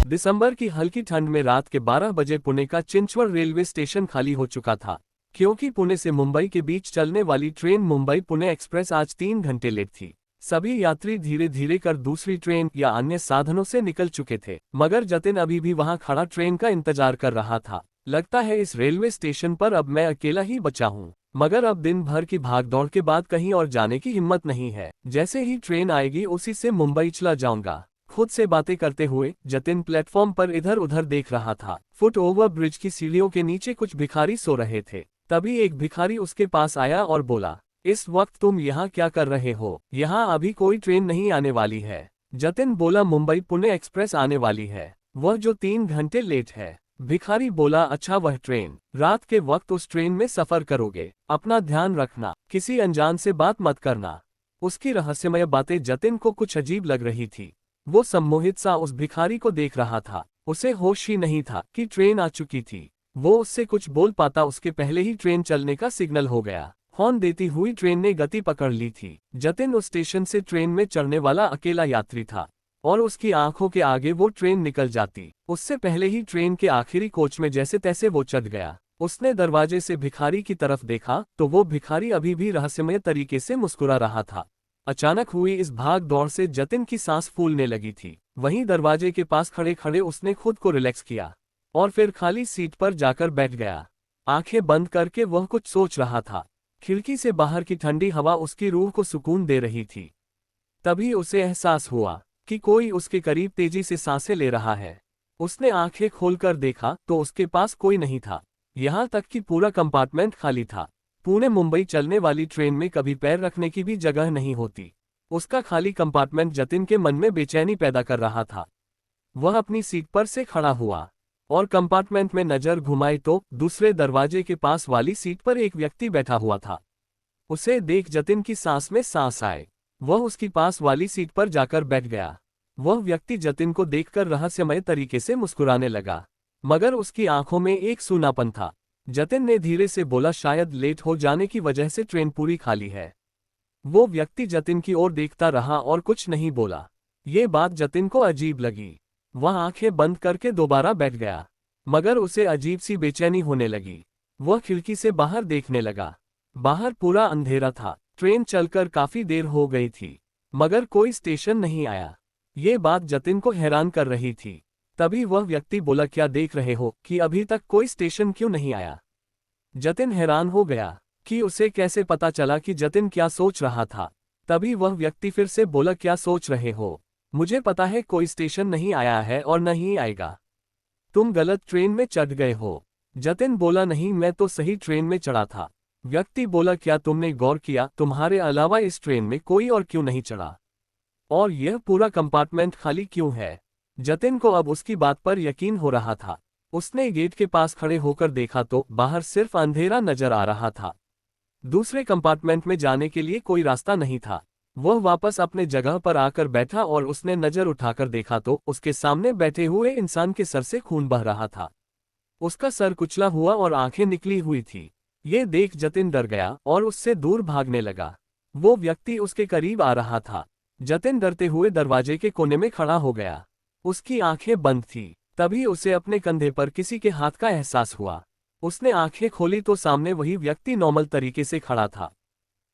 दिसंबर की हल्की ठंड में रात के 12 बजे पुणे का चिंचवड रेलवे स्टेशन खाली हो चुका था, क्योंकि पुणे से मुंबई के बीच चलने वाली ट्रेन मुंबई पुणे एक्सप्रेस आज 3 घंटे लेट थी। सभी यात्री धीरे धीरे कर दूसरी ट्रेन या अन्य साधनों से निकल चुके थे, मगर जतिन अभी भी वहां खड़ा ट्रेन का इंतजार कर रहा था। लगता है इस रेलवे स्टेशन पर अब मैं अकेला ही बचा हूँ, मगर अब दिन भर की भागदौड़ के बाद कहीं और जाने की हिम्मत नहीं है। जैसे ही ट्रेन आएगी उसी से मुंबई चला जाऊंगा। खुद से बातें करते हुए जतिन प्लेटफॉर्म पर इधर उधर देख रहा था। फुट ओवर ब्रिज की सीढ़ियों के नीचे कुछ भिखारी सो रहे थे। तभी एक भिखारी उसके पास आया और बोला, इस वक्त तुम यहाँ क्या कर रहे हो? यहाँ अभी कोई ट्रेन नहीं आने वाली है। जतिन बोला, मुंबई पुणे एक्सप्रेस आने वाली है, वह जो 3 घंटे लेट है। भिखारी बोला, अच्छा वह ट्रेन? रात के वक्त उस ट्रेन में सफर करोगे? अपना ध्यान रखना, किसी अनजान से बात मत करना। उसकी रहस्यमय बातें जतिन को कुछ अजीब लग रही थी। वो सम्मोहित सा उस भिखारी को देख रहा था। उसे होश ही नहीं था कि ट्रेन आ चुकी थी। वो उससे कुछ बोल पाता उसके पहले ही ट्रेन चलने का सिग्नल हो गया। हॉर्न देती हुई ट्रेन ने गति पकड़ ली थी। जतिन उस स्टेशन से ट्रेन में चढ़ने वाला अकेला यात्री था और उसकी आंखों के आगे वो ट्रेन निकल जाती। उससे पहले ही ट्रेन के आखिरी कोच में जैसे तैसे वो चढ़ गया। उसने दरवाजे से भिखारी की तरफ देखा तो वो भिखारी अभी भी रहस्यमय तरीके से मुस्कुरा रहा था। अचानक हुई इस भाग दौड़ से जतिन की सांस फूलने लगी थी। वहीं दरवाजे के पास खड़े खड़े उसने खुद को रिलैक्स किया और फिर खाली सीट पर जाकर बैठ गया। आंखें बंद करके वह कुछ सोच रहा था। खिड़की से बाहर की ठंडी हवा उसकी रूह को सुकून दे रही थी। तभी उसे एहसास हुआ कि कोई उसके करीब तेजी से सांसें ले रहा है। उसने आंखें खोलकर देखा तो उसके पास कोई नहीं था। यहाँ तक कि पूरा कंपार्टमेंट खाली था। पुणे मुंबई चलने वाली ट्रेन में कभी पैर रखने की भी जगह नहीं होती। उसका खाली कंपार्टमेंट जतिन के मन में बेचैनी पैदा कर रहा था। वह अपनी सीट पर से खड़ा हुआ और कंपार्टमेंट में नजर घुमाई तो दूसरे दरवाजे के पास वाली सीट पर एक व्यक्ति बैठा हुआ था। उसे देख जतिन की सांस में सांस आए। वह उसकी पास वाली सीट पर जाकर बैठ गया। वह व्यक्ति जतिन को देखकर रहस्यमय तरीके से मुस्कुराने लगा, मगर उसकी आंखों में एक सूनापन था। जतिन ने धीरे से बोला, शायद लेट हो जाने की वजह से ट्रेन पूरी खाली है। वो व्यक्ति जतिन की ओर देखता रहा और कुछ नहीं बोला। ये बात जतिन को अजीब लगी। वह आंखें बंद करके दोबारा बैठ गया, मगर उसे अजीब सी बेचैनी होने लगी। वह खिड़की से बाहर देखने लगा। बाहर पूरा अंधेरा था। ट्रेन चलकर काफी देर हो गई थी, मगर कोई स्टेशन नहीं आया। ये बात जतिन को हैरान कर रही थी। तभी वह व्यक्ति बोला, क्या देख रहे हो कि अभी तक कोई स्टेशन क्यों नहीं आया? जतिन हैरान हो गया कि उसे कैसे पता चला कि जतिन क्या सोच रहा था। तभी वह व्यक्ति फिर से बोला, क्या सोच रहे हो? मुझे पता है कोई स्टेशन नहीं आया है और नहीं आएगा। तुम गलत ट्रेन में चढ़ गए हो। जतिन बोला, नहीं, मैं तो सही ट्रेन में चढ़ा था। व्यक्ति बोला, क्या तुमने गौर किया तुम्हारे अलावा इस ट्रेन में कोई और क्यों नहीं चढ़ा? और यह पूरा कंपार्टमेंट खाली क्यों है? जतिन को अब उसकी बात पर यकीन हो रहा था। उसने गेट के पास खड़े होकर देखा तो बाहर सिर्फ अंधेरा नजर आ रहा था। दूसरे कंपार्टमेंट में जाने के लिए कोई रास्ता नहीं था। वह वापस अपने जगह पर आकर बैठा और उसने नजर उठाकर देखा तो उसके सामने बैठे हुए इंसान के सर से खून बह रहा था। उसका सर कुचला हुआ और आंखें निकली हुई थी। ये देख जतिन डर गया और उससे दूर भागने लगा। वो व्यक्ति उसके करीब आ रहा था। जतिन डरते हुए दरवाजे के कोने में खड़ा हो गया। उसकी आंखें बंद थी। तभी उसे अपने कंधे पर किसी के हाथ का एहसास हुआ। उसने आंखें खोली तो सामने वही व्यक्ति नॉर्मल तरीके से खड़ा था।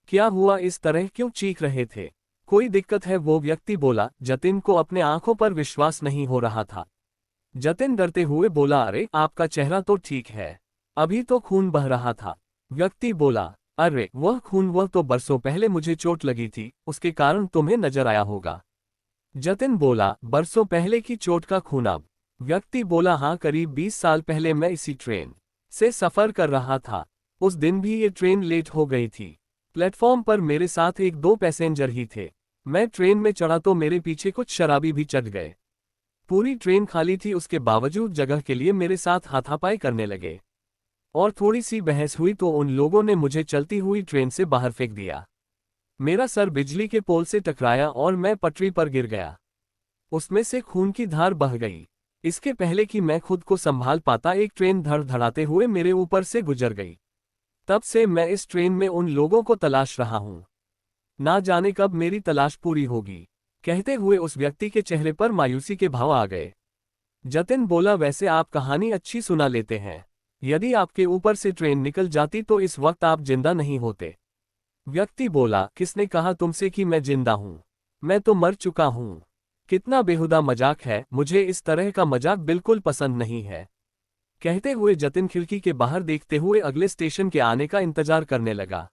क्या हुआ, इस तरह क्यों चीख रहे थे? कोई दिक्कत है? वो व्यक्ति बोला। जतिन को अपने आंखों पर विश्वास नहीं हो रहा था। जतिन डरते हुए बोला, अरे आपका चेहरा तो ठीक है, अभी तो खून बह रहा था। व्यक्ति बोला, अरे वह खून, वह तो बरसों पहले मुझे चोट लगी थी, उसके कारण तुम्हें नजर आया होगा। जतिन बोला, बरसों पहले की चोट का खून? अब? व्यक्ति बोला, हाँ, करीब 20 साल पहले मैं इसी ट्रेन से सफर कर रहा था। उस दिन भी ये ट्रेन लेट हो गई थी। प्लेटफॉर्म पर मेरे साथ 1-2 पैसेंजर ही थे। मैं ट्रेन में चढ़ा तो मेरे पीछे कुछ शराबी भी चढ़ गए। पूरी ट्रेन खाली थी, उसके बावजूद जगह के लिए मेरे साथ हाथापाई करने लगे और थोड़ी सी बहस हुई तो उन लोगों ने मुझे चलती हुई ट्रेन से बाहर फेंक दिया। मेरा सर बिजली के पोल से टकराया और मैं पटरी पर गिर गया। उसमें से खून की धार बह गई। इसके पहले कि मैं खुद को संभाल पाता, एक ट्रेन धड़धड़ाते हुए मेरे ऊपर से गुजर गई। तब से मैं इस ट्रेन में उन लोगों को तलाश रहा हूं। ना जाने कब मेरी तलाश पूरी होगी। कहते हुए उस व्यक्ति के चेहरे पर मायूसी के भाव आ गए। जतिन बोला, वैसे आप कहानी अच्छी सुना लेते हैं। यदि आपके ऊपर से ट्रेन निकल जाती तो इस वक्त आप जिंदा नहीं होते। व्यक्ति बोला, किसने कहा तुमसे कि मैं जिंदा हूं? मैं तो मर चुका हूं। कितना बेहुदा मजाक है, मुझे इस तरह का मजाक बिल्कुल पसंद नहीं है। कहते हुए जतिन खिड़की के बाहर देखते हुए अगले स्टेशन के आने का इंतजार करने लगा।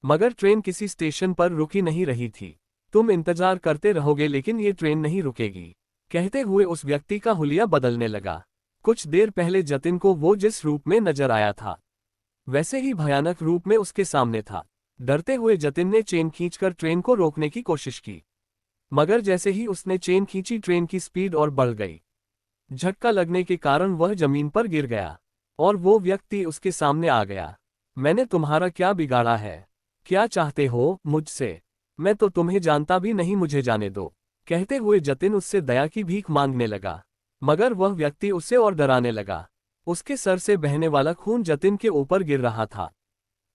मगर ट्रेन किसी स्टेशन पर रुकी नहीं रही थी। तुम इंतजार करते रहोगे लेकिन ये ट्रेन नहीं रुकेगी, कहते हुए उस व्यक्ति का हुलिया बदलने लगा। कुछ देर पहले जतिन को वो जिस रूप में नजर आया था वैसे ही भयानक रूप में उसके सामने था। डरते हुए जतिन ने चेन खींचकर ट्रेन को रोकने की कोशिश की, मगर जैसे ही उसने चेन खींची ट्रेन की स्पीड और बढ़ गई। झटका लगने के कारण वह जमीन पर गिर गया और वो व्यक्ति उसके सामने आ गया। मैंने तुम्हारा क्या बिगाड़ा है? क्या चाहते हो मुझसे? मैं तो तुम्हें जानता भी नहीं, मुझे जाने दो, कहते हुए जतिन उससे दया की भीख मांगने लगा। मगर वह व्यक्ति उससे और डराने लगा। उसके सर से बहने वाला खून जतिन के ऊपर गिर रहा था।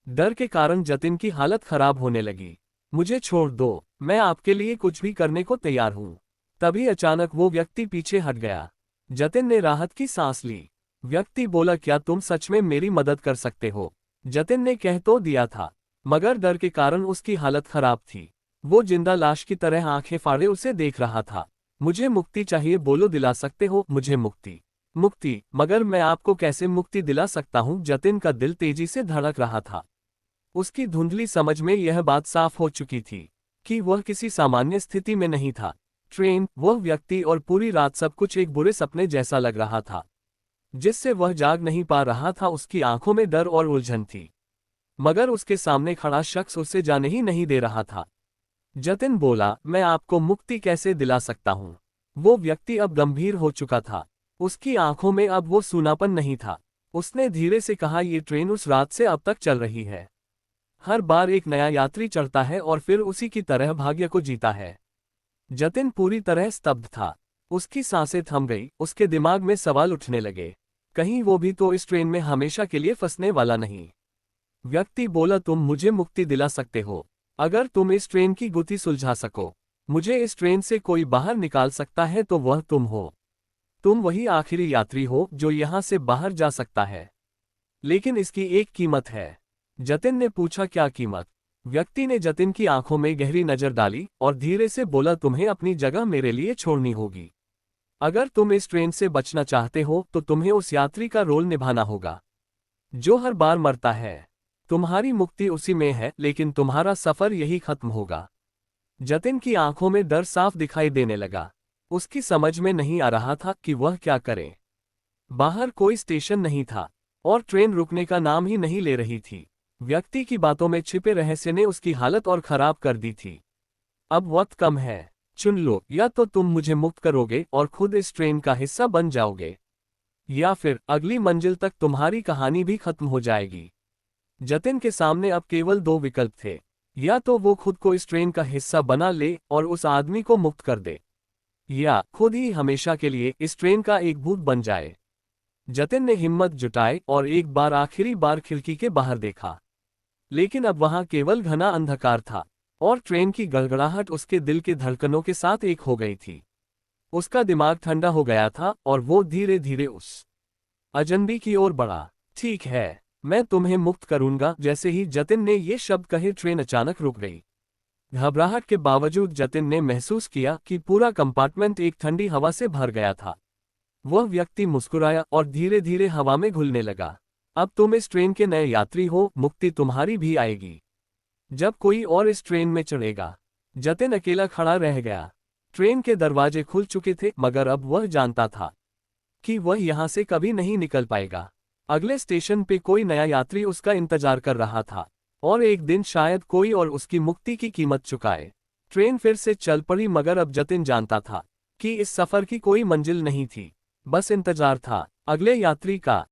डर के कारण जतिन की हालत खराब होने लगी। मुझे छोड़ दो, मैं आपके लिए कुछ भी करने को तैयार हूं। तभी अचानक वो व्यक्ति पीछे हट गया। जतिन ने राहत की सांस ली। व्यक्ति बोला, क्या तुम सच में मेरी मदद कर सकते हो? जतिन ने कह तो दिया था, मगर डर के कारण उसकी हालत खराब थी। वो जिंदा लाश की तरह आंखें फाड़े उसे देख रहा था। मुझे मुक्ति चाहिए, बोलो, दिला सकते हो मुझे मुक्ति? मुक्ति? मगर मैं आपको कैसे मुक्ति दिला सकता हूं? जतिन का दिल तेजी से धड़क रहा था। उसकी धुंधली समझ में यह बात साफ हो चुकी थी कि वह किसी सामान्य स्थिति में नहीं था। ट्रेन, वह व्यक्ति और पूरी रात सब कुछ एक बुरे सपने जैसा लग रहा था जिससे वह जाग नहीं पा रहा था। उसकी आंखों में डर और उलझन थी, मगर उसके सामने खड़ा शख्स उसे जाने ही नहीं दे रहा था। जतिन बोला, मैं आपको मुक्ति कैसे दिला सकता हूं? वो व्यक्ति अब गंभीर हो चुका था। उसकी आंखों में अब वो सूनापन नहीं था। उसने धीरे से कहा, ये ट्रेन उस रात से अब तक चल रही है। हर बार एक नया यात्री चढ़ता है और फिर उसी की तरह भाग्य को जीता है। जतिन पूरी तरह स्तब्ध था। उसकी सांसें थम गई। उसके दिमाग में सवाल उठने लगे, कहीं वो भी तो इस ट्रेन में हमेशा के लिए फंसने वाला नहीं। व्यक्ति बोला, तुम मुझे मुक्ति दिला सकते हो अगर तुम इस ट्रेन की गुत्थी सुलझा सको। मुझे इस ट्रेन से कोई बाहर निकाल सकता है तो वह तुम हो। तुम वही आखिरी यात्री हो जो यहां से बाहर जा सकता है। लेकिन इसकी एक कीमत है। जतिन ने पूछा, क्या कीमत? व्यक्ति ने जतिन की आंखों में गहरी नजर डाली और धीरे से बोला, तुम्हें अपनी जगह मेरे लिए छोड़नी होगी। अगर तुम इस ट्रेन से बचना चाहते हो तो तुम्हें उस यात्री का रोल निभाना होगा जो हर बार मरता है। तुम्हारी मुक्ति उसी में है, लेकिन तुम्हारा सफर यही खत्म होगा। जतिन की आंखों में डर साफ दिखाई देने लगा। उसकी समझ में नहीं आ रहा था कि वह क्या करे। बाहर कोई स्टेशन नहीं था और ट्रेन रुकने का नाम ही नहीं ले रही थी। व्यक्ति की बातों में छिपे रहस्य ने उसकी हालत और खराब कर दी थी। अब वक्त कम है, चुन लो, या तो तुम मुझे मुक्त करोगे और खुद इस ट्रेन का हिस्सा बन जाओगे, या फिर अगली मंजिल तक तुम्हारी कहानी भी खत्म हो जाएगी। जतिन के सामने अब केवल दो विकल्प थे, या तो वो खुद को इस ट्रेन का हिस्सा बना ले और उस आदमी को मुक्त कर दे, या खुद ही हमेशा के लिए इस ट्रेन का एक भूत बन जाए। जतिन ने हिम्मत जुटाई और एक बार आखिरी बार खिड़की के बाहर देखा, लेकिन अब वहां केवल घना अंधकार था और ट्रेन की गड़गड़ाहट उसके दिल के धड़कनों के साथ एक हो गई थी। उसका दिमाग ठंडा हो गया था और वो धीरे धीरे उस अजनबी की ओर बढ़ा। ठीक है, मैं तुम्हें मुक्त करूंगा। जैसे ही जतिन ने ये शब्द कहे ट्रेन अचानक रुक गई। घबराहट के बावजूद जतिन ने महसूस किया कि पूरा कंपार्टमेंट एक ठंडी हवा से भर गया था। वह व्यक्ति मुस्कुराया और धीरे धीरे हवा में घुलने लगा। अब तुम इस ट्रेन के नए यात्री हो, मुक्ति तुम्हारी भी आएगी जब कोई और इस ट्रेन में चढ़ेगा। जतिन अकेला खड़ा रह गया। ट्रेन के दरवाजे खुल चुके थे, मगर अब वह जानता था कि वह यहां से कभी नहीं निकल पाएगा। अगले स्टेशन पे कोई नया यात्री उसका इंतजार कर रहा था और एक दिन शायद कोई और उसकी मुक्ति की कीमत चुकाए। ट्रेन फिर से चल पड़ी, मगर अब जतिन जानता था कि इस सफर की कोई मंजिल नहीं थी, बस इंतजार था अगले यात्री का।